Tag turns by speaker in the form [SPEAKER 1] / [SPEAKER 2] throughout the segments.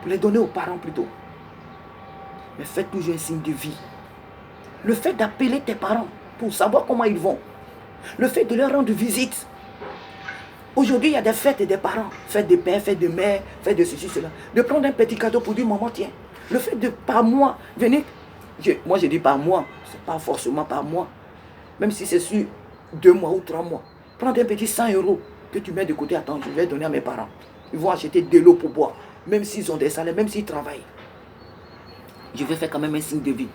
[SPEAKER 1] les donner aux parents plutôt. Mais faites toujours un signe de vie. Le fait d'appeler tes parents pour savoir comment ils vont. Le fait de leur rendre visite. Aujourd'hui, il y a des fêtes des parents. Fête des pères, fête de mères, fête de ceci, cela. De prendre un petit cadeau pour dire, maman, tiens. Le fait de, par mois, venir. Moi, je dis par mois. Ce n'est pas forcément par mois. Même si c'est sur 2 mois ou 3 mois. Prendre un petit 100 € que tu mets de côté. Attends, je vais donner à mes parents. Ils vont acheter de l'eau pour boire. Même s'ils ont des salaires, même s'ils travaillent. Je vais faire quand même un signe de vie.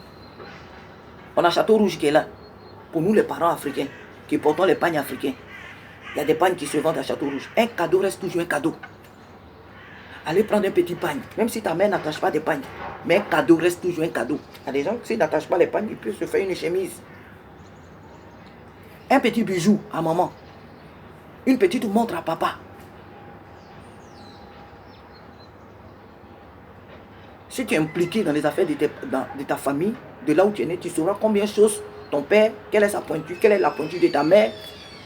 [SPEAKER 1] On a Château Rouge qui est là. Pour nous, les parents africains, qui portons les pagnes africains. Il y a des pagnes qui se vendent à Château Rouge. Un cadeau reste toujours un cadeau. Allez prendre un petit pagne. Même si ta mère n'attache pas des pagnes. Mais un cadeau reste toujours un cadeau. Il y a des gens qui s'ils n'attachent pas les pagnes, ils peuvent se faire une chemise. Un petit bijou à maman. Une petite montre à papa. Si tu es impliqué dans les affaires de ta famille, de là où tu es né, tu sauras combien de choses ton père, quelle est sa pointure, quelle est la pointure de ta mère.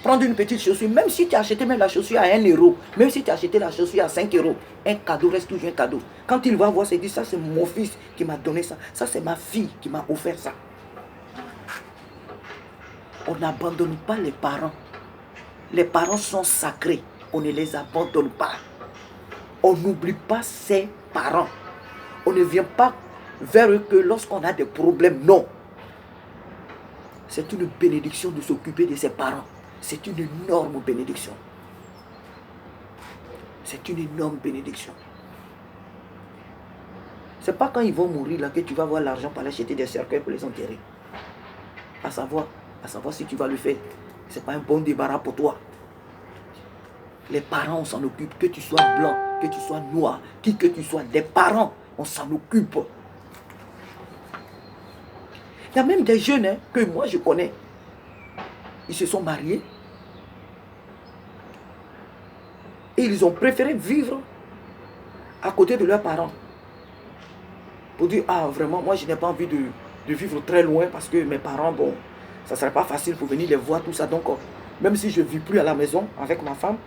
[SPEAKER 1] Prendre une petite chaussure, même si tu as acheté même la chaussure à 1 €, même si tu as acheté la chaussure à 5 €, un cadeau reste toujours un cadeau. Quand il va voir, il dit, ça c'est mon fils qui m'a donné ça, ça c'est ma fille qui m'a offert ça. On n'abandonne pas les parents. Les parents sont sacrés, on ne les abandonne pas. On n'oublie pas ses parents. On ne vient pas vers eux que lorsqu'on a des problèmes, non. C'est une bénédiction de s'occuper de ses parents. C'est une énorme bénédiction. C'est une énorme bénédiction. C'est pas quand ils vont mourir là que tu vas avoir l'argent pour aller acheter des cercueils pour les enterrer. À savoir si tu vas le faire. C'est pas un bon débarras pour toi. Les parents, on s'en occupe. Que tu sois blanc, que tu sois noir, qui que tu sois, les parents, on s'en occupe. Il y a même des jeunes hein, que moi je connais. Ils se sont mariés. Et ils ont préféré vivre à côté de leurs parents. Pour dire, ah vraiment, moi je n'ai pas envie de vivre très loin parce que mes parents, bon, ça ne serait pas facile pour venir les voir, tout ça. Donc, même si je ne vis plus à la maison avec ma femme,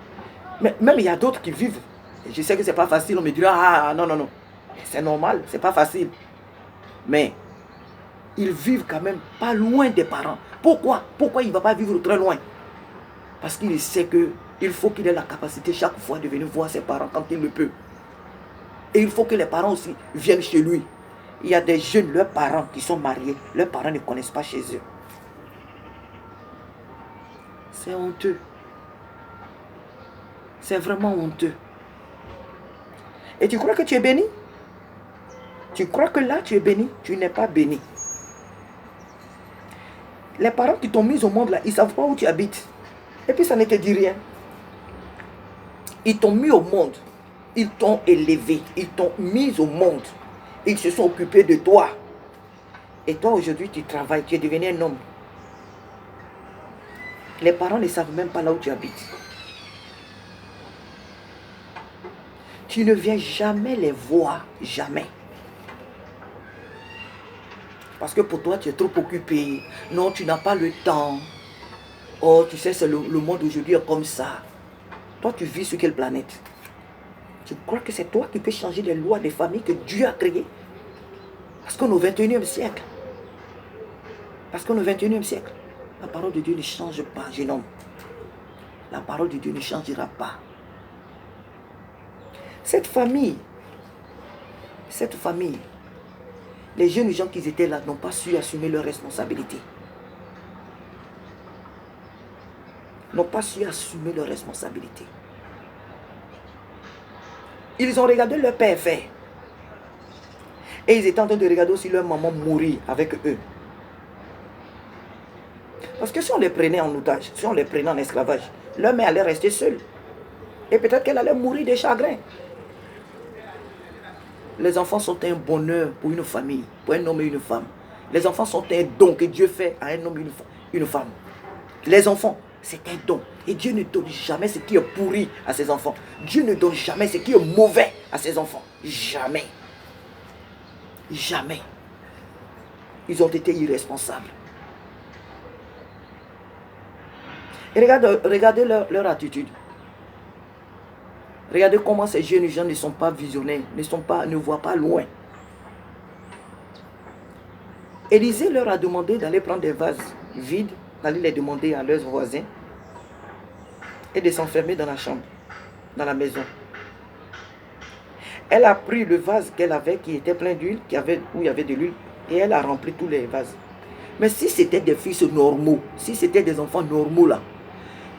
[SPEAKER 1] mais même il y a d'autres qui vivent. Et je sais que ce n'est pas facile, on me dira, ah non, non, non. C'est normal, c'est pas facile. Mais ils vivent quand même pas loin des parents. Pourquoi? Pourquoi il ne va pas vivre très loin? Parce qu'il sait qu'il faut qu'il ait la capacité chaque fois de venir voir ses parents quand il le peut. Et il faut que les parents aussi viennent chez lui. Il y a des jeunes, leurs parents qui sont mariés, leurs parents ne connaissent pas chez eux. C'est honteux. C'est vraiment honteux. Et tu crois que tu es béni? Tu crois que là tu es béni? Tu n'es pas béni. Les parents qui t'ont mis au monde là, ils ne savent pas où tu habites. Et puis ça ne te dit rien. Ils t'ont mis au monde. Ils t'ont élevé. Ils t'ont mis au monde. Ils se sont occupés de toi. Et toi aujourd'hui tu travailles, tu es devenu un homme. Les parents ne savent même pas là où tu habites. Tu ne viens jamais les voir. Jamais. Parce que pour toi, tu es trop occupé. Non, tu n'as pas le temps. Oh, tu sais, c'est le monde aujourd'hui est comme ça. Toi, tu vis sur quelle planète? Tu crois que c'est toi qui peux changer les lois des familles que Dieu a créées? Parce qu'on est au 21e siècle. Parce qu'on est au 21e siècle. La parole de Dieu ne change pas, jeune homme. La parole de Dieu ne changera pas. Cette famille, les jeunes gens qui étaient là n'ont pas su assumer leurs responsabilités. N'ont pas su assumer leurs responsabilités. Ils ont regardé leur père faire. Et ils étaient en train de regarder aussi leur maman mourir avec eux. Parce que si on les prenait en otage, si on les prenait en esclavage, leur mère allait rester seule. Et peut-être qu'elle allait mourir de chagrin. Les enfants sont un bonheur pour une famille, pour un homme et une femme. Les enfants sont un don que Dieu fait à un homme et une femme. Les enfants, c'est un don. Et Dieu ne donne jamais ce qui est pourri à ses enfants. Dieu ne donne jamais ce qui est mauvais à ses enfants. Jamais. Jamais. Ils ont été irresponsables. Et regardez leur attitude. Regardez comment ces jeunes gens ne sont pas visionnaires, ne voient pas loin. Élisée leur a demandé d'aller prendre des vases vides, d'aller les demander à leurs voisins et de s'enfermer dans la chambre, dans la maison. Elle a pris le vase qu'elle avait qui était plein d'huile, où il y avait de l'huile, et elle a rempli tous les vases. Mais si c'était des fils normaux, si c'était des enfants normaux là,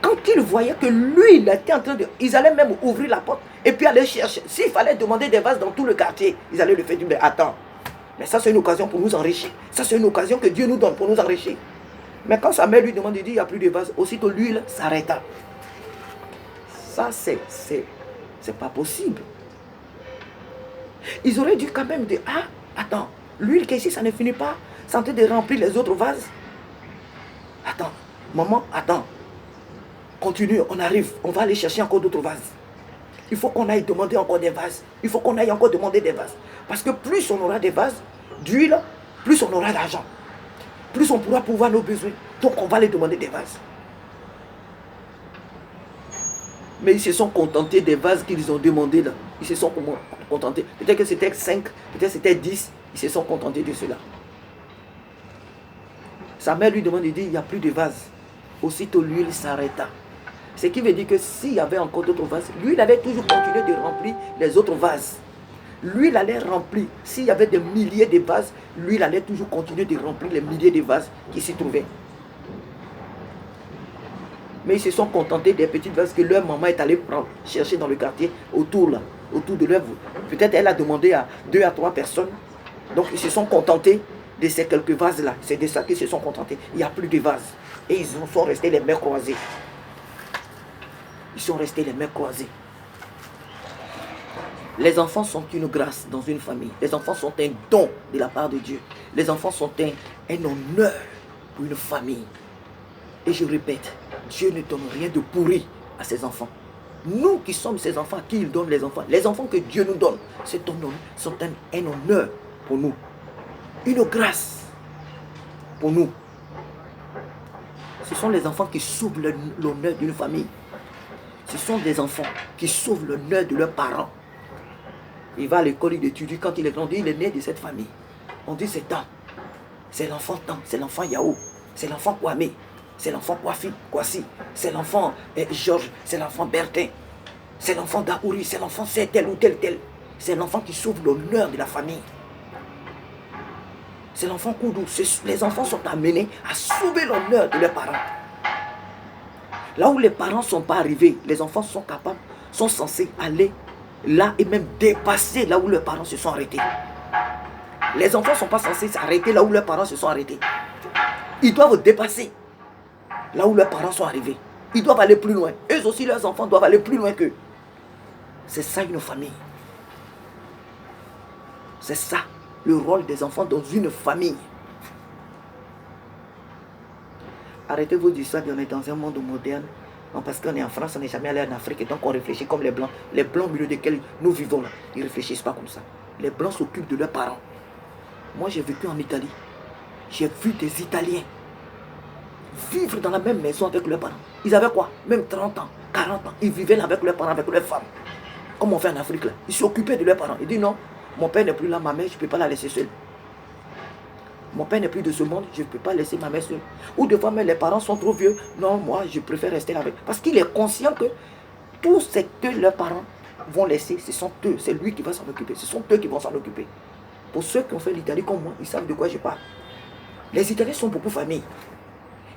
[SPEAKER 1] quand ils voyaient que lui, il était en train de... Ils allaient même ouvrir la porte et puis aller chercher. S'il fallait demander des vases dans tout le quartier, ils allaient le faire. Mais attends, mais ça c'est une occasion pour nous enrichir. Ça c'est une occasion que Dieu nous donne pour nous enrichir. Mais quand sa mère lui demande, il dit, il n'y a plus de vases. Aussitôt l'huile s'arrêta. Ça c'est pas possible. Ils auraient dû quand même dire, ah, attends, l'huile qu'ici ça ne finit pas. C'est en train de remplir les autres vases. Attends, maman, attends. Continue, on arrive, on va aller chercher encore d'autres vases. Il faut qu'on aille demander encore des vases. Il faut qu'on aille encore demander des vases. Parce que plus on aura des vases d'huile, plus on aura d'argent. Plus on pourra pouvoir nos besoins. Donc on va aller demander des vases. Mais ils se sont contentés des vases qu'ils ont demandés là. Ils se sont contentés. Peut-être que c'était 5, peut-être que c'était 10. Ils se sont contentés de cela. Sa mère lui demande, il dit, il n'y a plus de vases. Aussitôt l'huile s'arrêta. Ce qui veut dire que s'il y avait encore d'autres vases, lui, il allait toujours continuer de remplir les autres vases. Lui, il allait remplir. S'il y avait des milliers de vases, lui, il allait toujours continuer de remplir les milliers de vases qui s'y trouvaient. Mais ils se sont contentés des petites vases que leur maman est allée chercher dans le quartier, autour de leur... Peut-être elle a demandé à 2 à 3 personnes. Donc, ils se sont contentés de ces quelques vases-là. C'est de ça qu'ils se sont contentés. Il n'y a plus de vases. Et ils sont restés les mains croisées. Ils sont restés les mains croisées. Les enfants sont une grâce dans une famille. Les enfants sont un don de la part de Dieu. Les enfants sont un honneur pour une famille. Et je répète, Dieu ne donne rien de pourri à ses enfants. Nous qui sommes ses enfants, à qui il donne les enfants que Dieu nous donne, sont un honneur pour nous. Une grâce pour nous. Ce sont les enfants qui sauvent l'honneur d'une famille. Ce sont des enfants qui sauvent l'honneur de leurs parents. Il va à l'école, il étudie. Quand il est grandi, il est né de cette famille. On dit c'est Tan. C'est l'enfant Tan. C'est l'enfant Yao. C'est l'enfant Kwame. C'est l'enfant Kwasi. C'est l'enfant Georges. C'est l'enfant Bertin. C'est l'enfant Daouri. C'est l'enfant c'est tel ou tel. C'est l'enfant qui sauve l'honneur de la famille. C'est l'enfant Koudou. Les enfants sont amenés à sauver l'honneur de leurs parents. Là où les parents ne sont pas arrivés, les enfants sont capables, sont censés aller là et même dépasser là où leurs parents se sont arrêtés. Les enfants ne sont pas censés s'arrêter là où leurs parents se sont arrêtés. Ils doivent dépasser là où leurs parents sont arrivés. Ils doivent aller plus loin. Eux aussi, leurs enfants doivent aller plus loin qu'eux. C'est ça une famille. C'est ça le rôle des enfants dans une famille. Arrêtez vos histoires, on est dans un monde moderne. Non, parce qu'on est en France, on n'est jamais allé en Afrique. Et donc on réfléchit comme les Blancs. Les Blancs au milieu desquels nous vivons là. Ils ne réfléchissent pas comme ça. Les Blancs s'occupent de leurs parents. Moi j'ai vécu en Italie. J'ai vu des Italiens vivre dans la même maison avec leurs parents. Ils avaient quoi? Même 30 ans, 40 ans. Ils vivaient là avec leurs parents, avec leurs femmes. Comme on fait en Afrique là. Ils s'occupaient de leurs parents. Ils disent non, mon père n'est plus là, ma mère, je ne peux pas la laisser seule. Mon père n'est plus de ce monde, je ne peux pas laisser ma mère seule. Ou des fois, mais les parents sont trop vieux. Non, moi, je préfère rester là avec. Parce qu'il est conscient que tout ce que leurs parents vont laisser, ce sont eux. C'est lui qui va s'en occuper. Ce sont eux qui vont s'en occuper. Pour ceux qui ont fait l'Italie comme moi, ils savent de quoi je parle. Les Italiens sont beaucoup familles.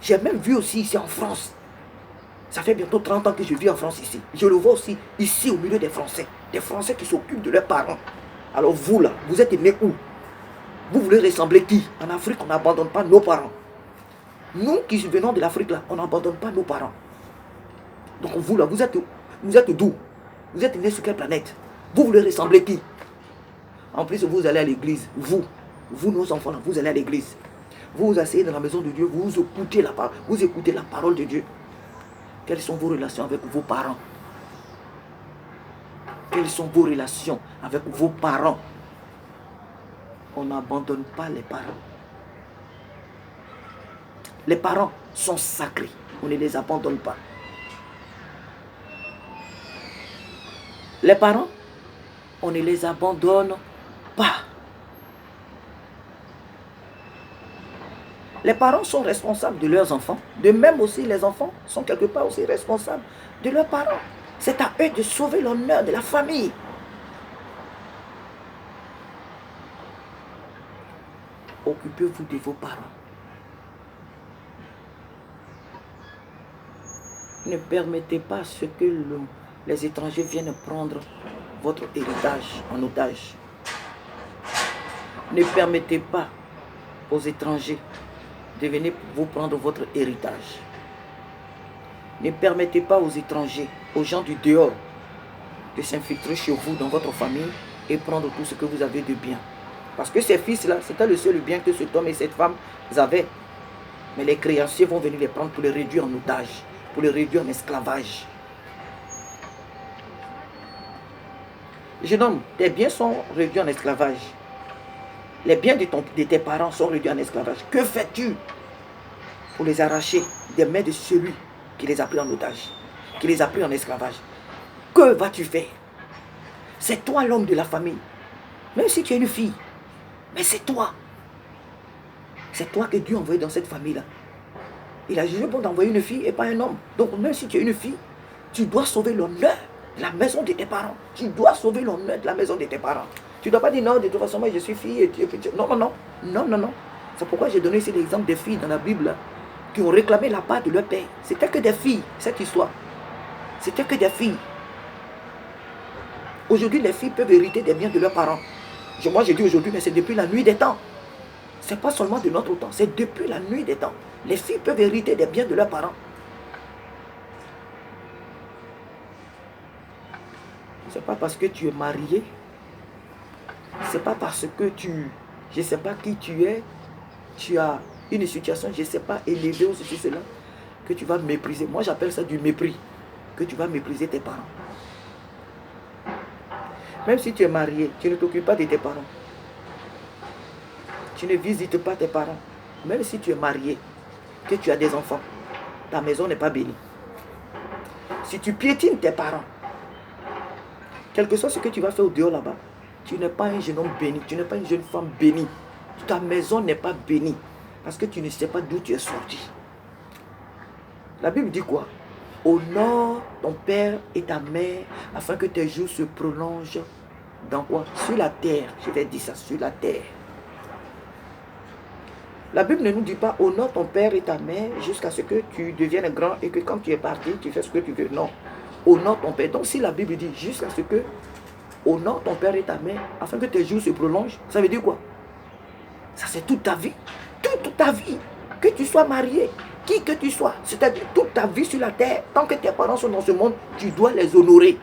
[SPEAKER 1] J'ai même vu aussi ici en France. Ça fait bientôt 30 ans que je vis en France ici. Je le vois aussi ici au milieu des Français. Des Français qui s'occupent de leurs parents. Alors vous là, vous êtes nés où? Vous voulez ressembler qui? En Afrique, on n'abandonne pas nos parents. Nous qui venons de l'Afrique là, on n'abandonne pas nos parents. Donc vous là, vous êtes d'où? Vous êtes nés sur quelle planète? Vous voulez ressembler qui? En plus, vous allez à l'église. Vous nos enfants là, vous allez à l'église. Vous vous asseyez dans la maison de Dieu, vous écoutez la parole de Dieu. Quelles sont vos relations avec vos parents? Quelles sont vos relations avec vos parents? On n'abandonne pas les parents. Les parents sont sacrés. On ne les abandonne pas. Les parents, on ne les abandonne pas. Les parents sont responsables de leurs enfants. De même aussi, les enfants sont quelque part aussi responsables de leurs parents. C'est à eux de sauver l'honneur de la famille. Occupez-vous de vos parents. Ne permettez pas ce que les étrangers viennent prendre votre héritage en otage. Ne permettez pas aux étrangers de venir vous prendre votre héritage. Ne permettez pas aux étrangers, aux gens du dehors, de s'infiltrer chez vous, dans votre famille, et prendre tout ce que vous avez de bien. Parce que ces fils-là, c'était le seul bien que cet homme et cette femme avaient. Mais les créanciers vont venir les prendre pour les réduire en otage, pour les réduire en esclavage. Jeune homme, tes biens sont réduits en esclavage. Les biens de tes parents sont réduits en esclavage. Que fais-tu pour les arracher des mains de celui qui les a pris en otage, qui les a pris en esclavage? Que vas-tu faire? C'est toi l'homme de la famille. Même si tu es une fille, mais c'est toi. C'est toi que Dieu a envoyé dans cette famille-là. Il a jugé bon d'envoyer une fille et pas un homme. Donc même si tu es une fille, tu dois sauver l'honneur de la maison de tes parents. Tu dois sauver l'honneur de la maison de tes parents. Tu ne dois pas dire non, de toute façon, moi je suis fille. Et non, non, non. Non, non, non. C'est pourquoi j'ai donné ici l'exemple des filles dans la Bible là, qui ont réclamé la part de leur père. C'était que des filles, cette histoire. C'était que des filles. Aujourd'hui, les filles peuvent hériter des biens de leurs parents. Moi, je dis aujourd'hui, mais c'est depuis la nuit des temps. Ce n'est pas seulement de notre temps, c'est depuis la nuit des temps. Les filles peuvent hériter des biens de leurs parents. Ce n'est pas parce que tu es marié, ce n'est pas parce que je ne sais pas qui tu es, tu as une situation, je ne sais pas, élevée ou ceci, cela, que tu vas mépriser. Moi, j'appelle ça du mépris, que tu vas mépriser tes parents. Même si tu es marié, tu ne t'occupes pas de tes parents. Tu ne visites pas tes parents. Même si tu es marié, que tu as des enfants, ta maison n'est pas bénie. Si tu piétines tes parents, quel que soit ce que tu vas faire au dehors là-bas, tu n'es pas un jeune homme béni, tu n'es pas une jeune femme bénie. Ta maison n'est pas bénie parce que tu ne sais pas d'où tu es sorti. La Bible dit quoi? Honore ton père et ta mère afin que tes jours se prolongent dans quoi? Sur la terre. Je vais dire ça, sur la terre. La Bible ne nous dit pas honore ton père et ta mère jusqu'à ce que tu deviennes grand et que quand tu es parti, tu fais ce que tu veux. Non. Honore ton père. Donc si la Bible dit jusqu'à ce que honore ton père et ta mère afin que tes jours se prolongent, ça veut dire quoi? Ça c'est toute ta vie. Toute ta vie. Que tu sois marié, qui que tu sois, c'est-à-dire toute ta vie sur la terre, tant que tes parents sont dans ce monde, tu dois les honorer.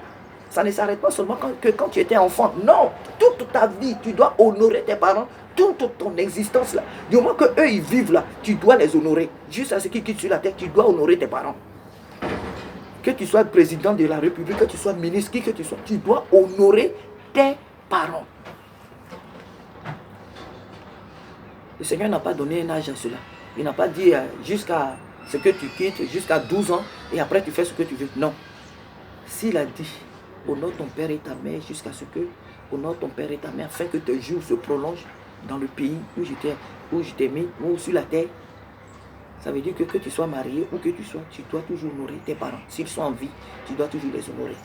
[SPEAKER 1] Ça ne s'arrête pas seulement quand tu étais enfant. Non, toute ta vie, tu dois honorer tes parents, toute ton existence là. Du moment qu'eux ils vivent là, tu dois les honorer. Juste à ce qui quitte sur la terre, tu dois honorer tes parents. Que tu sois président de la République, que tu sois ministre, qui que tu sois, tu dois honorer tes parents. Le Seigneur n'a pas donné un âge à cela. Il n'a pas dit jusqu'à ce que tu quittes, jusqu'à 12 ans, et après tu fais ce que tu veux. Non. S'il a dit, honore ton père et ta mère jusqu'à ce que, honore ton père et ta mère, afin que tes jours se prolongent dans le pays où je t'ai mis, ou sur la terre, ça veut dire que tu sois marié ou que tu sois, tu dois toujours honorer tes parents. S'ils sont en vie, tu dois toujours les honorer.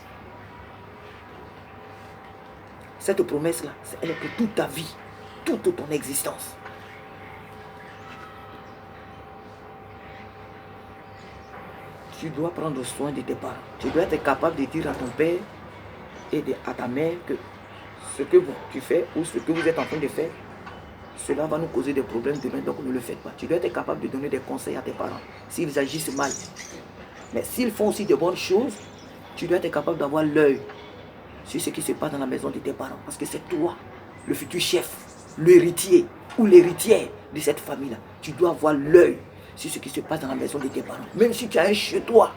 [SPEAKER 1] Cette promesse-là, elle est pour toute ta vie, toute ton existence. Tu dois prendre soin de tes parents. Tu dois être capable de dire à ton père et à ta mère que ce que tu fais ou ce que vous êtes en train de faire, cela va nous causer des problèmes demain, donc ne le faites pas. Tu dois être capable de donner des conseils à tes parents s'ils agissent mal. Mais s'ils font aussi de bonnes choses, tu dois être capable d'avoir l'œil sur ce qui se passe dans la maison de tes parents. Parce que c'est toi, le futur chef, l'héritier ou l'héritière de cette famille-là. Tu dois avoir l'œil sur ce qui se passe dans la maison de tes parents. Même si tu as un chez toi,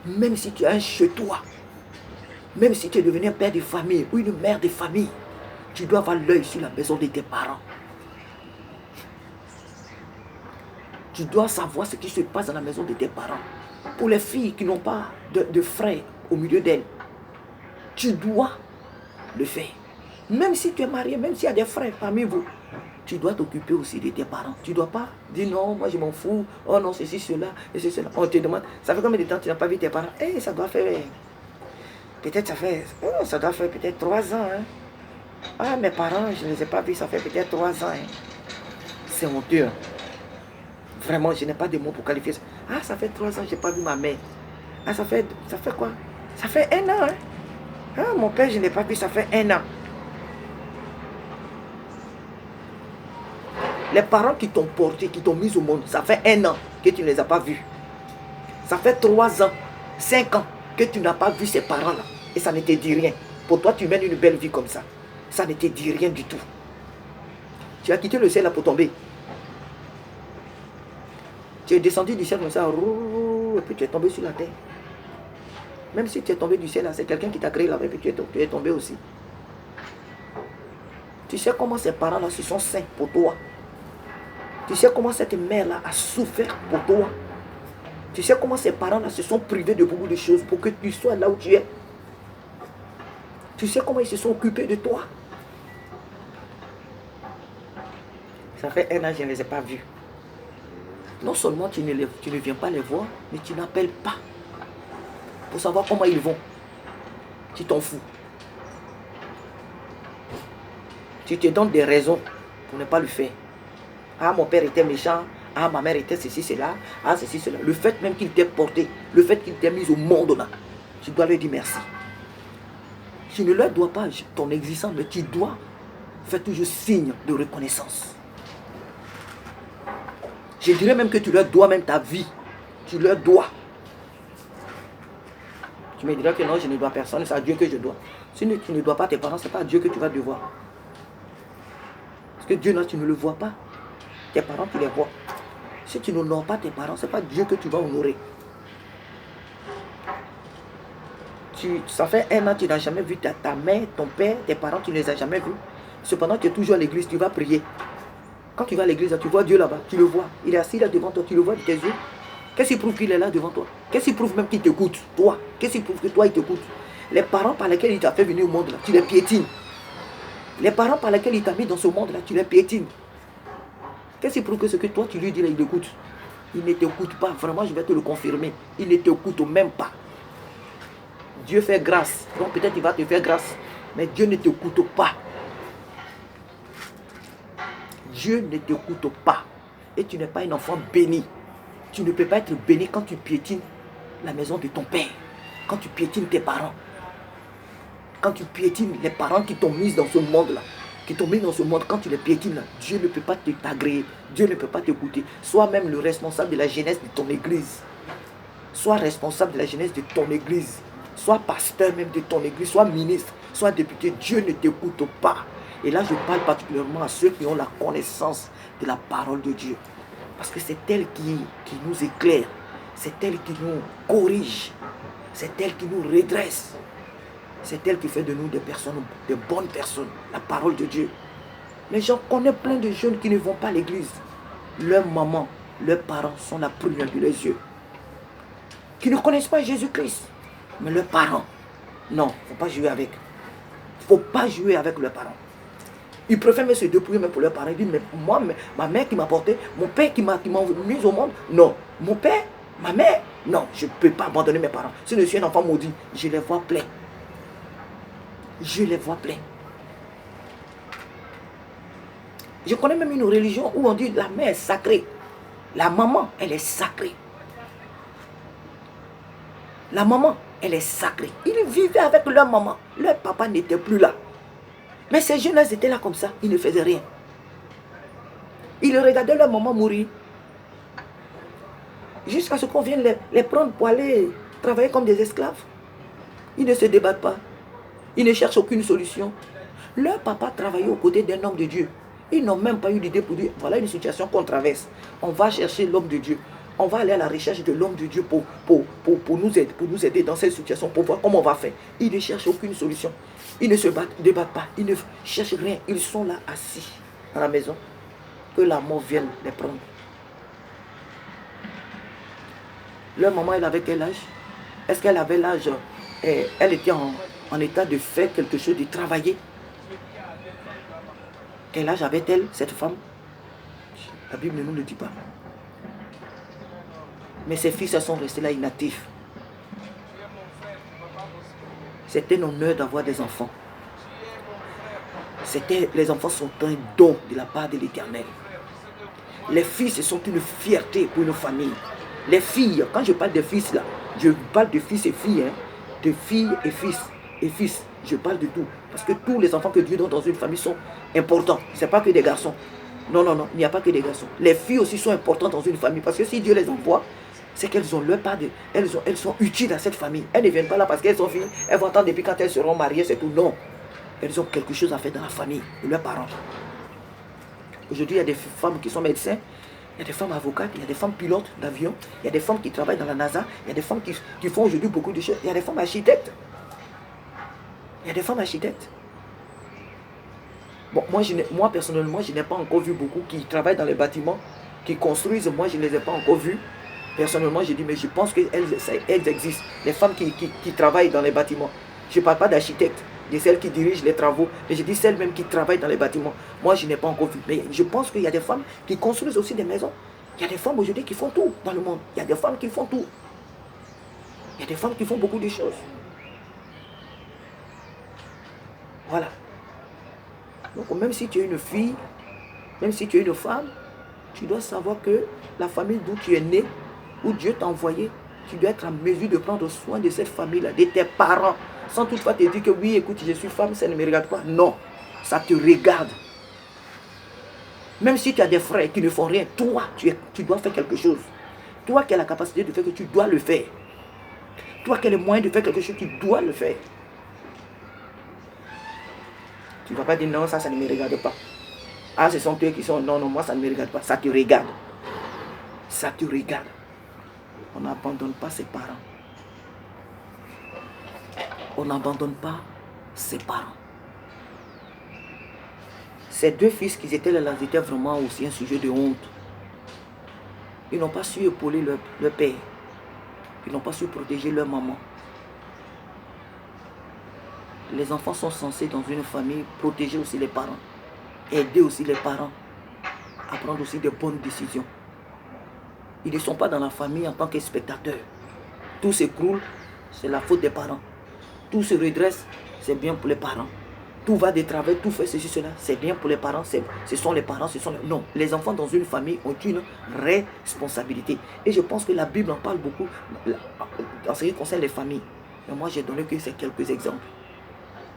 [SPEAKER 1] même si tu as un chez toi, même si tu es devenu un père de famille ou une mère de famille, tu dois avoir l'œil sur la maison de tes parents. Tu dois savoir ce qui se passe dans la maison de tes parents. Pour les filles qui n'ont pas de frères au milieu d'elles, Tu dois le faire. Même si tu es marié, même s'il y a des frères parmi vous, tu dois t'occuper aussi de tes parents. Tu ne dois pas dire non, moi je m'en fous, oh non, ceci, cela, et ceci, cela. On te demande, ça fait combien de temps tu n'as pas vu tes parents? Eh, ça doit faire, peut-être ça doit faire peut-être 3 ans. Hein. Ah, mes parents, je ne les ai pas vus, ça fait peut-être 3 ans. Hein. C'est honteux. Hein. Vraiment, je n'ai pas de mots pour qualifier ça. Ah, ça fait 3 ans, je n'ai pas vu ma mère. Ah, ça fait quoi? Ça fait 1 an. Hein. Ah, mon père, je n'ai pas vu, ça fait 1 an. Les parents qui t'ont porté, qui t'ont mis au monde, ça fait 1 an que tu ne les as pas vus. Ça fait 3 ans, 5 ans que tu n'as pas vu ces parents-là. Et ça ne te dit rien. Pour toi, tu mènes une belle vie comme ça. Ça ne te dit rien du tout. Tu as quitté le ciel là pour tomber. Tu es descendu du ciel comme ça, et puis tu es tombé sur la terre. Même si tu es tombé du ciel là, c'est quelqu'un qui t'a créé là, et puis tu es tombé aussi. Tu sais comment ces parents-là se sont saints pour toi. Tu sais comment cette mère-là a souffert pour toi. Tu sais comment ces parents-là se sont privés de beaucoup de choses pour que tu sois là où tu es. Tu sais comment ils se sont occupés de toi. Ça fait 1 an que je ne les ai pas vus. Non seulement tu ne viens pas les voir, mais tu n'appelles pas pour savoir comment ils vont. Tu t'en fous. Tu te donnes des raisons pour ne pas le faire. Ah, mon père était méchant. Ah, ma mère était ceci, cela. Ah, ceci, cela. Le fait même qu'il t'ait porté, le fait qu'il t'ait mis au monde là, tu dois lui dire merci. Tu ne leur dois pas ton existence, mais tu dois faire toujours signe de reconnaissance. Je dirais même que tu leur dois même ta vie. Tu leur dois. Tu me diras que non, je ne dois personne, c'est à Dieu que je dois. Si tu ne dois pas tes parents, ce n'est pas à Dieu que tu vas devoir. Parce que Dieu, là, tu ne le vois pas. Tes parents, tu les vois. Si tu n'honores pas tes parents, ce n'est pas Dieu que tu vas honorer. Ça fait 1 an, tu n'as jamais vu ta mère, ton père, tes parents, tu ne les as jamais vus. Cependant, tu es toujours à l'église, tu vas prier. Quand tu vas à l'église, tu vois Dieu là-bas, tu le vois. Il est assis là devant toi, tu le vois de tes yeux. Qu'est-ce qui prouve qu'il est là devant toi? Qu'est-ce qui prouve même qu'il t'écoute? Toi, qu'est-ce qui prouve que toi, il t'écoute? Les parents par lesquels il t'a fait venir au monde là, tu les piétines. Les parents par lesquels il t'a mis dans ce monde là, tu les piétines. Qu'est-ce qui prouve que ce que toi tu lui dis là, il écoute? Il ne t'écoute pas, vraiment je vais te le confirmer. Il ne t'écoute même pas. Dieu fait grâce, donc peut-être il va te faire grâce, mais Dieu ne t'écoute pas. Dieu ne t'écoute pas. Et tu n'es pas un enfant béni. Tu ne peux pas être béni quand tu piétines la maison de ton père, quand tu piétines tes parents, quand tu piétines les parents qui t'ont mis dans ce monde-là, qui t'ont mis dans ce monde, quand tu les piétines là, Dieu ne peut pas t'agréer, Dieu ne peut pas t'écouter. Sois même le responsable de la jeunesse de ton église. Sois responsable de la jeunesse de ton église. Sois pasteur même de ton église, sois ministre, sois député. Dieu ne t'écoute pas. Et là, je parle particulièrement à ceux qui ont la connaissance de la parole de Dieu. Parce que c'est elle qui nous éclaire. C'est elle qui nous corrige. C'est elle qui nous redresse. C'est elle qui fait de nous des personnes, de bonnes personnes. La parole de Dieu. Mais j'en connais plein de jeunes qui ne vont pas à l'église. Leurs mamans, leurs parents sont la première de leurs yeux. Qui ne connaissent pas Jésus-Christ. Mais leurs parents, non, il ne faut pas jouer avec. Il ne faut pas jouer avec leurs parents. Ils préfèrent même se dépouiller même pour leurs parents. Ils disent, mais moi, ma mère qui m'a porté, mon père qui m'a mis au monde, non. Mon père, ma mère, non, je ne peux pas abandonner mes parents. Si je suis un enfant maudit, je les vois pleins. Je les vois pleins. Je connais même une religion où on dit la mère est sacrée. La maman, elle est sacrée. La maman, elle est sacrée. Ils vivaient avec leur maman. Leur papa n'était plus là. Mais ces jeunes-là, ils étaient là comme ça. Ils ne faisaient rien. Ils regardaient leur maman mourir. Jusqu'à ce qu'on vienne les prendre pour aller travailler comme des esclaves. Ils ne se débattent pas. Ils ne cherchent aucune solution. Leur papa travaillait aux côtés d'un homme de Dieu. Ils n'ont même pas eu l'idée pour dire, voilà une situation qu'on traverse. On va chercher l'homme de Dieu. On va aller à la recherche de l'homme de Dieu pour nous aider dans cette situation, pour voir comment on va faire. Ils ne cherchent aucune solution. Ils ne se débattent pas. Ils ne cherchent rien. Ils sont là assis à la maison. Que la mort vienne les prendre. Leur maman, elle avait quel âge? Est-ce qu'elle avait l'âge? Elle était en état de faire quelque chose, de travailler. Quel âge avait-elle, cette femme? La Bible ne nous le dit pas. Mais ses fils, elles sont restés là inactifs. C'était un honneur d'avoir des enfants. Les enfants sont un don de la part de l'Éternel. Les fils sont une fierté pour une famille. Les filles, quand je parle des fils là, je parle de fils et filles, hein, de filles et fils. Je parle de tout. Parce que tous les enfants que Dieu donne dans une famille sont importants. Ce n'est pas que des garçons. Non, il n'y a pas que des garçons. Les filles aussi sont importantes dans une famille. Parce que si Dieu les envoie, c'est qu'elles ont leur part de... Elles sont utiles à cette famille. Elles ne viennent pas là parce qu'elles sont filles. Elles vont attendre depuis quand elles seront mariées, c'est tout. Non. Elles ont quelque chose à faire dans la famille, de leurs parents. Aujourd'hui, il y a des femmes qui sont médecins, il y a des femmes avocates, il y a des femmes pilotes d'avion, il y a des femmes qui travaillent dans la NASA, il y a des femmes qui font aujourd'hui beaucoup de choses, il y a des femmes architectes. Il y a des femmes architectes. Bon, moi personnellement, je n'ai pas encore vu beaucoup qui travaillent dans les bâtiments, qui construisent. Moi, je ne les ai pas encore vues. Personnellement, j'ai dit, mais je pense qu'elles existent. Les femmes qui travaillent dans les bâtiments. Je ne parle pas d'architectes, de celles qui dirigent les travaux, mais je dis celles même qui travaillent dans les bâtiments. Moi, je n'ai pas encore vu. Mais je pense qu'il y a des femmes qui construisent aussi des maisons. Il y a des femmes aujourd'hui qui font tout dans le monde. Il y a des femmes qui font tout. Il y a des femmes qui font beaucoup de choses. Voilà. Donc, même si tu es une fille, même si tu es une femme, tu dois savoir que la famille d'où tu es né, où Dieu t'a envoyé, tu dois être en mesure de prendre soin de cette famille-là, de tes parents, sans toutefois te dire que oui, écoute, je suis femme, ça ne me regarde pas. Non, ça te regarde. Même si tu as des frères qui ne font rien, toi, tu dois faire quelque chose. Toi qui as la capacité de faire que tu dois le faire. Toi qui as les moyens de faire quelque chose, tu dois le faire. Tu ne vas pas dire non, ça ne me regarde pas. Ah, ce sont eux qui sont... Non, moi, ça ne me regarde pas. Ça te regarde. Ça te regarde. On n'abandonne pas ses parents. On n'abandonne pas ses parents. Ces deux fils qui étaient là, étaient vraiment aussi un sujet de honte. Ils n'ont pas su épauler leur père. Ils n'ont pas su protéger leur maman. Les enfants sont censés, dans une famille, protéger aussi les parents. Aider aussi les parents à prendre aussi de bonnes décisions. Ils ne sont pas dans la famille en tant que spectateurs. Tout s'écroule, c'est la faute des parents. Tout se redresse, c'est bien pour les parents. Tout va de travers, tout fait ceci, cela, c'est bien pour les parents. Ce sont les parents, Non, les enfants dans une famille ont une responsabilité. Et je pense que la Bible en parle beaucoup en ce qui concerne les familles. Mais moi, j'ai donné que ces quelques exemples.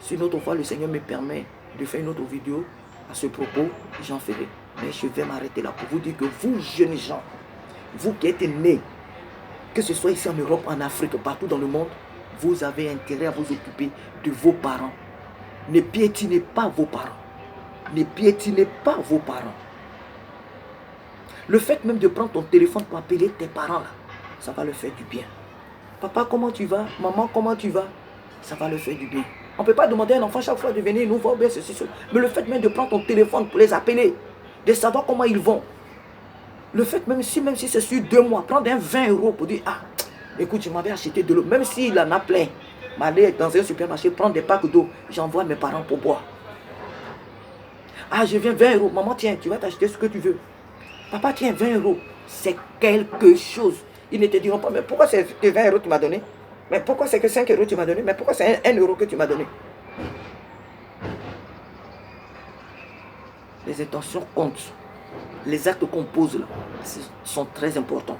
[SPEAKER 1] Si une autre fois le Seigneur me permet de faire une autre vidéo à ce propos, j'en ferai. Mais je vais m'arrêter là pour vous dire que vous, jeunes gens, vous qui êtes nés, que ce soit ici en Europe, en Afrique, partout dans le monde, vous avez intérêt à vous occuper de vos parents. Ne piétinez pas vos parents. Ne piétinez pas vos parents. Le fait même de prendre ton téléphone pour appeler tes parents, là, ça va leur faire du bien. Papa, comment tu vas? Maman, comment tu vas? Ça va leur faire du bien. On ne peut pas demander à un enfant chaque fois de venir nous voir bien ceci, cela. Mais le fait même de prendre ton téléphone pour les appeler, de savoir comment ils vont. Le fait même si c'est sur 2 mois, prendre un 20 € pour dire, ah, écoute, je m'avais acheté de l'eau. Même s'il en a plein, m'aller dans un supermarché, prendre des packs d'eau, j'envoie mes parents pour boire. Ah, je viens 20 €. Maman, tiens, tu vas t'acheter ce que tu veux. Papa, tiens, 20 €. C'est quelque chose. Ils ne te diront pas, mais pourquoi c'est 20 € que tu m'as donné? Mais pourquoi c'est que 5 € que tu m'as donné? Mais pourquoi c'est 1 € que tu m'as donné? Les intentions comptent. Les actes qu'on pose là sont très importants.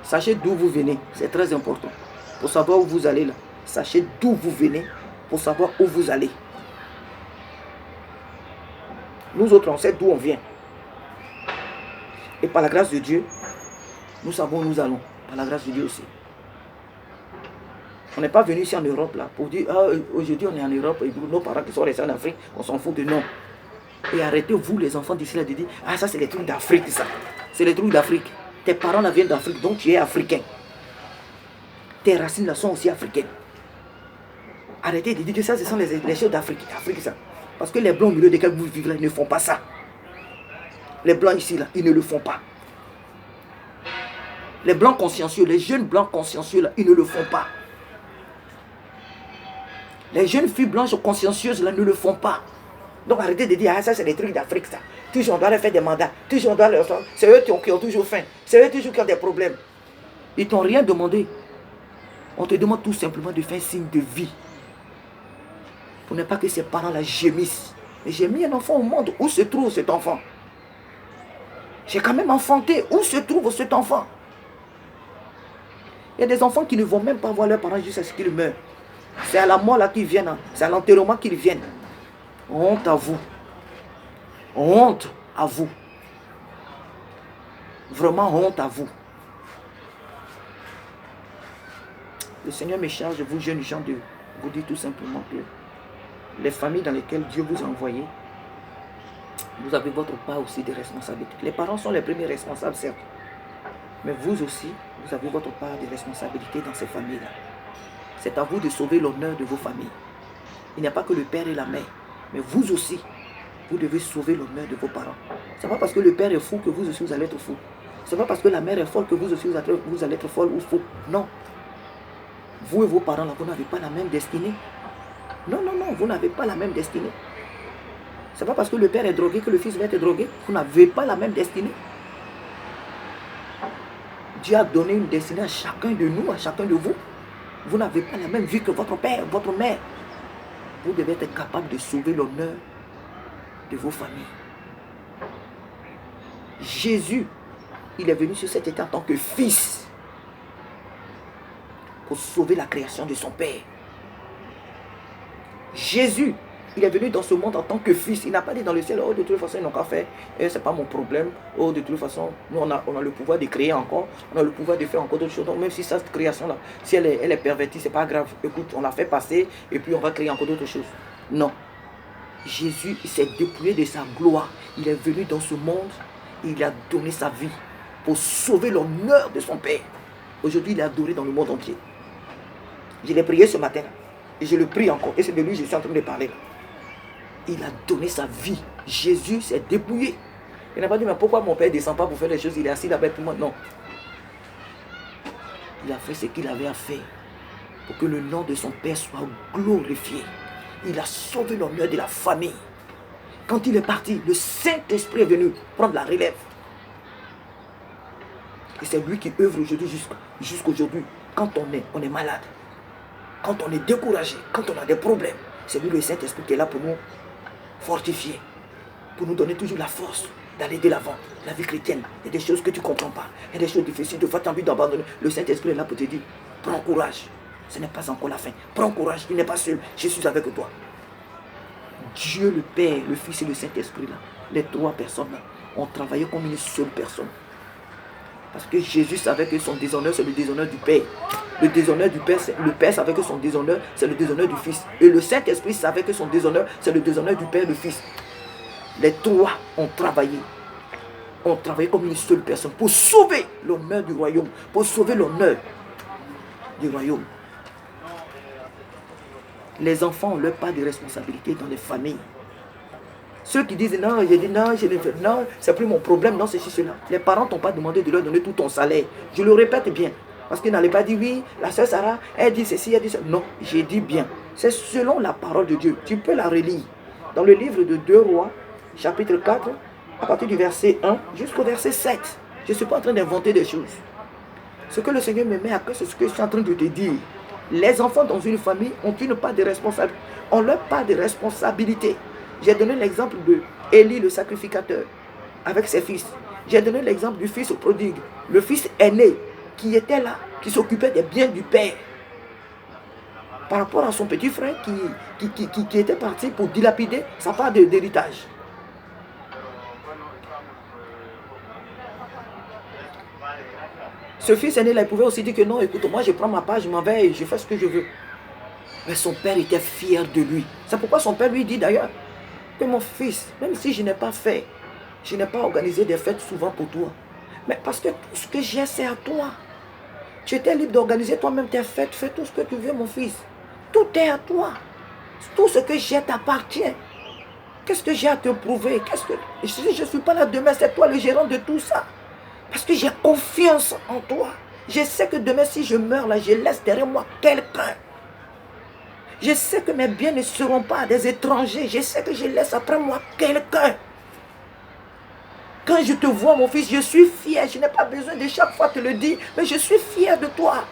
[SPEAKER 1] Sachez d'où vous venez, c'est très important. Pour savoir où vous allez là, sachez d'où vous venez pour savoir où vous allez. Nous autres, on sait d'où on vient. Et par la grâce de Dieu, nous savons où nous allons. Par la grâce de Dieu aussi. On n'est pas venu ici en Europe là pour dire, ah, aujourd'hui on est en Europe et nos parents qui sont restés en Afrique, on s'en fout de non. Et arrêtez-vous les enfants d'ici là de dire, ah ça c'est les trucs d'Afrique ça. C'est les trucs d'Afrique. Tes parents là viennent d'Afrique, donc tu es africain. Tes racines là sont aussi africaines. Arrêtez de dire que ça ce sont les choses d'Afrique. Afrique ça. Parce que les blancs au milieu desquels vous vivez là, ils ne font pas ça. Les blancs ici là, ils ne le font pas. Les blancs consciencieux, les jeunes blancs consciencieux, là, ils ne le font pas. Les jeunes filles blanches consciencieuses, là, ne le font pas. Donc arrêtez de dire, ah ça c'est des trucs d'Afrique ça. Toujours on doit leur faire des mandats. Toujours on doit leur... C'est eux qui ont toujours faim. C'est eux toujours qui ont des problèmes. Ils t'ont rien demandé. On te demande tout simplement de faire un signe de vie. Pour ne pas que ces parents-là gémissent. Et j'ai mis un enfant au monde. Où se trouve cet enfant? J'ai quand même enfanté. Où se trouve cet enfant? Il y a des enfants qui ne vont même pas voir leurs parents jusqu'à ce qu'ils meurent. C'est à la mort là qu'ils viennent. Hein. C'est à l'enterrement qu'ils viennent. Honte à vous. Honte à vous. Vraiment honte à vous. Le Seigneur me charge, vous jeunes gens, de vous dire tout simplement que les familles dans lesquelles Dieu vous a envoyé, vous avez votre part aussi de responsabilité. Les parents sont les premiers responsables, certes. Mais vous aussi, vous avez votre part de responsabilité dans ces familles-là. C'est à vous de sauver l'honneur de vos familles. Il n'y a pas que le père et la mère. Mais vous aussi, vous devez sauver l'honneur de vos parents. Ce n'est pas parce que le père est fou que vous aussi vous allez être fou. Ce n'est pas parce que la mère est folle que vous aussi vous allez être folle ou fou. Non. Vous et vos parents, là, vous n'avez pas la même destinée. Non, non, non, vous n'avez pas la même destinée. Ce n'est pas parce que le père est drogué que le fils va être drogué. Vous n'avez pas la même destinée. Dieu a donné une destinée à chacun de nous, à chacun de vous. Vous n'avez pas la même vie que votre père, votre mère. Vous devez être capable de sauver l'honneur de vos familles. Jésus, il est venu sur cette terre en tant que fils pour sauver la création de son Père. Jésus, il est venu dans ce monde en tant que fils. Il n'a pas dit dans le ciel, oh de toute façon ils n'ont qu'à faire, et c'est pas mon problème. Oh de toute façon, nous on a le pouvoir de créer encore, on a le pouvoir de faire encore d'autres choses. Donc même si cette création là, si elle est pervertie, c'est pas grave. Écoute, on l'a fait passer et puis on va créer encore d'autres choses. Non. Jésus, il s'est dépouillé de sa gloire. Il est venu dans ce monde et il a donné sa vie pour sauver l'honneur de son Père. Aujourd'hui, il est adoré dans le monde entier. Je l'ai prié ce matin et je le prie encore. Et c'est de lui que je suis en train de parler. Il a donné sa vie. Jésus s'est dépouillé. Il n'a pas dit, mais pourquoi mon Père ne descend pas pour faire les choses? Il est assis là-bas pour moi. Non. Il a fait ce qu'il avait à faire pour que le nom de son Père soit glorifié. Il a sauvé l'honneur de la famille. Quand il est parti, le Saint-Esprit est venu prendre la relève. Et c'est lui qui œuvre aujourd'hui jusqu'aujourd'hui. Quand on est malade, quand on est découragé, quand on a des problèmes, c'est lui le Saint-Esprit qui est là pour nous fortifier, pour nous donner toujours la force d'aller de l'avant. La vie chrétienne, il y a des choses que tu ne comprends pas, il y a des choses difficiles, de fois tu as envie d'abandonner. Le Saint-Esprit est là pour te dire, prends courage, ce n'est pas encore la fin. Prends courage, tu n'es pas seul, je suis avec toi. Dieu le Père, le Fils et le Saint-Esprit, là, les trois personnes là, ont travaillé comme une seule personne. Parce que Jésus savait que son déshonneur, c'est le déshonneur du Père. Le déshonneur du Père, le Père savait que son déshonneur, c'est le déshonneur du Fils. Et le Saint-Esprit savait que son déshonneur, c'est le déshonneur du Père et du Fils. Les trois ont travaillé comme une seule personne pour sauver l'honneur du royaume, pour sauver l'honneur du royaume. Les enfants ont leur part de responsabilité dans les familles. Ceux qui disent non, j'ai dit non, non, c'est plus mon problème, non, c'est cela. Les parents ne t'ont pas demandé de leur donner tout ton salaire. Je le répète bien. Parce qu'ils n'allaient pas dire oui, la sœur Sarah, elle dit ceci, elle dit ça. Non, j'ai dit bien. C'est selon la parole de Dieu. Tu peux la relire. Dans le livre de 2 Rois, chapitre 4, à partir du verset 1 jusqu'au verset 7. Je ne suis pas en train d'inventer des choses. Ce que le Seigneur me met à cœur, c'est ce que je suis en train de te dire. Les enfants dans une famille ont une part de responsabilité. On leur part de responsabilité. J'ai donné l'exemple de Élie le sacrificateur avec ses fils. J'ai donné l'exemple du fils prodigue, le fils aîné qui était là, qui s'occupait des biens du père. Par rapport à son petit frère qui était parti pour dilapider sa part d'héritage. Ce fils aîné là, il pouvait aussi dire que non, écoute, moi je prends ma part, je m'en vais et je fais ce que je veux. Mais son père était fier de lui. C'est pourquoi son père lui dit d'ailleurs que mon fils, même si je n'ai pas fait, je n'ai pas organisé des fêtes souvent pour toi. Mais parce que tout ce que j'ai, c'est à toi. Tu étais libre d'organiser toi-même tes fêtes. Fais tout ce que tu veux, mon fils. Tout est à toi. Tout ce que j'ai t'appartient. Qu'est-ce que j'ai à te prouver? Si je ne suis pas là demain, c'est toi le gérant de tout ça. Parce que j'ai confiance en toi. Je sais que demain, si je meurs là, je laisse derrière moi quelqu'un. Je sais que mes biens ne seront pas des étrangers. Je sais que je laisse après moi quelqu'un. Quand je te vois, mon fils, je suis fier. Je n'ai pas besoin de chaque fois te le dire, mais je suis fier de toi.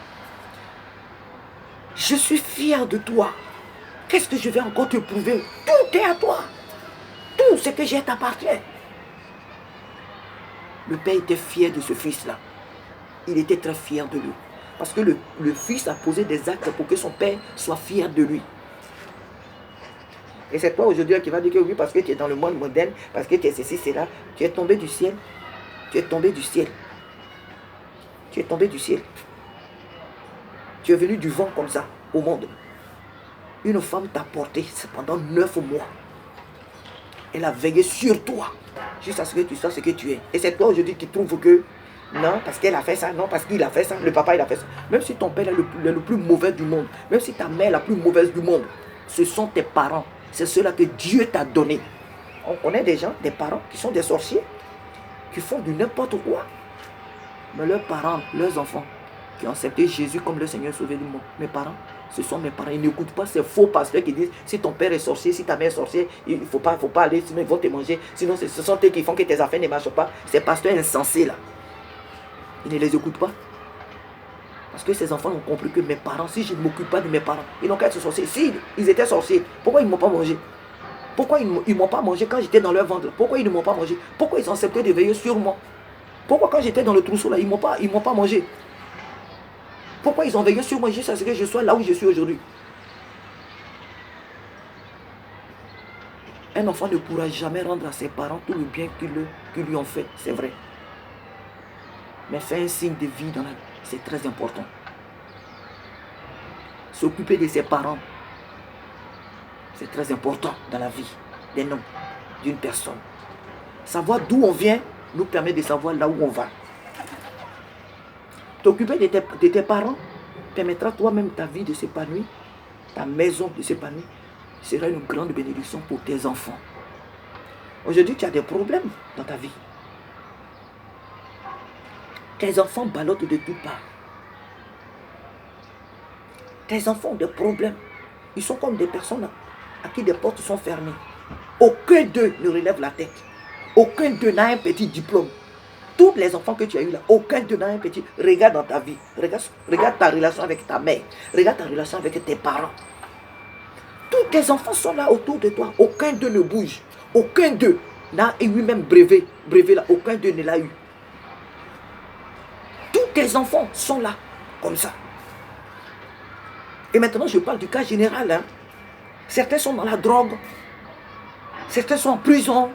[SPEAKER 1] Je suis fier de toi. Qu'est-ce que je vais encore te prouver? Tout est à toi. Tout ce que j'ai t'appartient. Le père était fier de ce fils-là. Il était très fier de lui. Parce que le fils a posé des actes pour que son père soit fier de lui. Et c'est toi aujourd'hui qui va dire que oui, parce que tu es dans le monde moderne, parce que tu es ceci, c'est là, tu es tombé du ciel. Tu es tombé du ciel. Tu es tombé du ciel. Tu es venu du vent comme ça, au monde. Une femme t'a porté pendant 9 mois. Elle a veillé sur toi, jusqu'à ce que tu sois ce que tu es. Et c'est toi aujourd'hui qui trouves que, non, parce qu'elle a fait ça, non, parce qu'il a fait ça, le papa il a fait ça. Même si ton père est le plus mauvais du monde, même si ta mère est la plus mauvaise du monde, ce sont tes parents. C'est ceux-là que Dieu t'a donné. On connaît des gens, des parents qui sont des sorciers, qui font du n'importe quoi. Mais leurs parents, leurs enfants, qui ont accepté Jésus comme le Seigneur Sauveur du monde, mes parents, ce sont mes parents. Ils n'écoutent pas ces faux pasteurs qui disent si ton père est sorcier, si ta mère est sorcière, il ne faut pas aller, sinon ils vont te manger. Sinon, ce sont eux qui font que tes affaires ne marchent pas. Ces pasteurs insensés là, ils ne les écoutent pas. Parce que ces enfants ont compris que mes parents, si je ne m'occupe pas de mes parents, ils n'ont qu'à être sorciers. Si ils étaient sorciers, pourquoi ils ne m'ont pas mangé? Pourquoi ils ne m'ont pas mangé quand j'étais dans leur ventre? Pourquoi ils ne m'ont pas mangé? Pourquoi ils ont accepté de veiller sur moi? Pourquoi quand j'étais dans le trousseau là, ils ne m'ont pas mangé? Pourquoi ils ont veillé sur moi jusqu'à ce que je sois là où je suis aujourd'hui? Un enfant ne pourra jamais rendre à ses parents tout le bien qu'ils lui ont fait, c'est vrai. Mais faire un signe de vie dans la vie, c'est très important. S'occuper de ses parents, c'est très important dans la vie d'un homme, d'une personne. Savoir d'où on vient nous permet de savoir là où on va. T'occuper de tes parents permettra toi-même ta vie de s'épanouir, ta maison de s'épanouir. Ce sera une grande bénédiction pour tes enfants. Aujourd'hui, tu as des problèmes dans ta vie. Tes enfants ballottent de toutes parts. Tes enfants ont des problèmes. Ils sont comme des personnes à qui des portes sont fermées. Aucun d'eux ne relève la tête. Aucun d'eux n'a un petit diplôme. Tous les enfants que tu as eu là, aucun d'eux n'a un petit... Regarde dans ta vie. Regarde ta relation avec ta mère. Regarde ta relation avec tes parents. Tous tes enfants sont là autour de toi. Aucun d'eux ne bouge. Aucun d'eux n'a eu même brevet. Brevet là, aucun d'eux ne l'a eu. Tous tes enfants sont là, comme ça. Et maintenant, je parle du cas général. Hein. Certains sont dans la drogue. Certains sont en prison.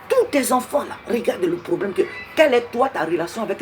[SPEAKER 1] Tous tes enfants là, regarde le problème que... Quelle est toi ta relation avec